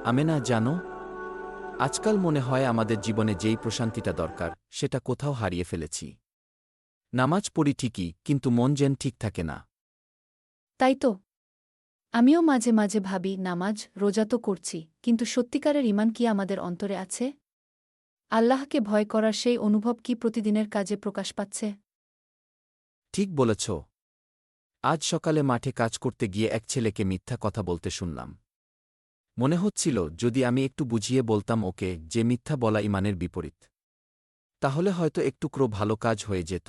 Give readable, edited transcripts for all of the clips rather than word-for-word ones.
আমেনা, জানো, আজকাল মনে হয় আমাদের জীবনে যেই প্রশান্তিটা দরকার সেটা কোথাও হারিয়ে ফেলেছি। নামাজ পড়ি ঠিকই, কিন্তু মন যেন ঠিক থাকে না। তাই তো। আমিও মাঝে মাঝে ভাবি, নামাজ রোজা তো করছি, কিন্তু সত্যিকারের ঈমান কি আমাদের অন্তরে আছে? আল্লাহকে ভয় করার সেই অনুভব কি প্রতিদিনের কাজে প্রকাশ পাচ্ছে? ঠিক বলেছ। আজ সকালে মাঠে কাজ করতে গিয়ে এক ছেলেকে মিথ্যা কথা বলতে শুনলাম। মনে হচ্ছিল যদি আমি একটু বুঝিয়ে বলতাম ওকে যে মিথ্যা বলা ঈমানের বিপরীত, তাহলে হয়তো একটুকরো ভালো কাজ হয়ে যেত।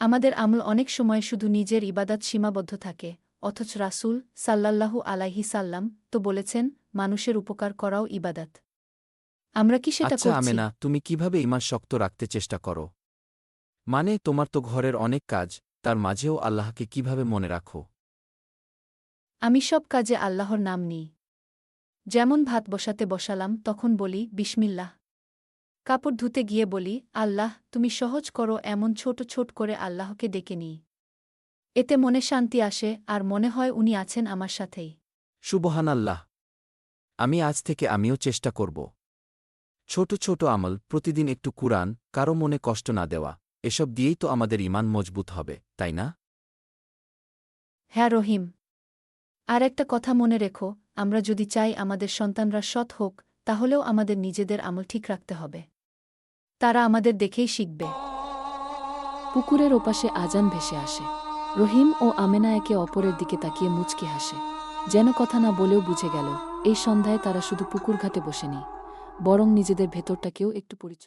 আমাদের আমল অনেক সময় শুধু নিজের ইবাদাত সীমাবদ্ধ থাকে, অথচ রাসূল সাল্লাল্লাহু আলাইহি সাল্লাম তো বলেছেন, মানুষের উপকার করাও ইবাদাত। আমরা কি সেটা আচ্ছা করছি? আমেনা, তুমি কিভাবে ঈমান শক্ত রাখতে চেষ্টা করো? মানে, তোমার তো ঘরের অনেক কাজ, তার মাঝেও আল্লাহকে কিভাবে মনে রাখো? আমি সব কাজে আল্লাহর নাম নিই। যেমন ভাত বসাতে বসালাম তখন বলি বিসমিল্লাহ। কাপড় ধুতে গিয়ে বলি, আল্লাহ তুমি সহজ করো, এমন ছোট ছোট করে আল্লাহকে ডেকে নিই। এতে মনে শান্তি আসে আর মনে হয় উনি আছেন আমার সাথেই। সুবহানাল্লাহ! আজ থেকে আমিও চেষ্টা করব। ছোট ছোট আমল, প্রতিদিন একটু কুরআন, কারো মনে কষ্ট না দেওয়া, এসব দিয়েই তো আমাদের ঈমান মজবুত হবে, তাই না? হ্যাঁ রহিম, আর একটা কথা মনে রেখো, আমরা যদি চাই আমাদের সন্তানরা সৎ হোক, তাহলেও আমাদের নিজেদের আমল ঠিক রাখতে হবে। তারা আমাদের দেখেই শিখবে। পুকুরের ওপাশে আজান ভেসে আসে। রহিম ও আমেনা একে অপরের দিকে তাকিয়ে মুচকি হাসে। যেন কথা না বলেও বুঝে গেল, এই সন্ধ্যায় তারা শুধু পুকুর ঘাটে বসেনি, বরং নিজেদের ভেতরটাকেও একটু পরিচয়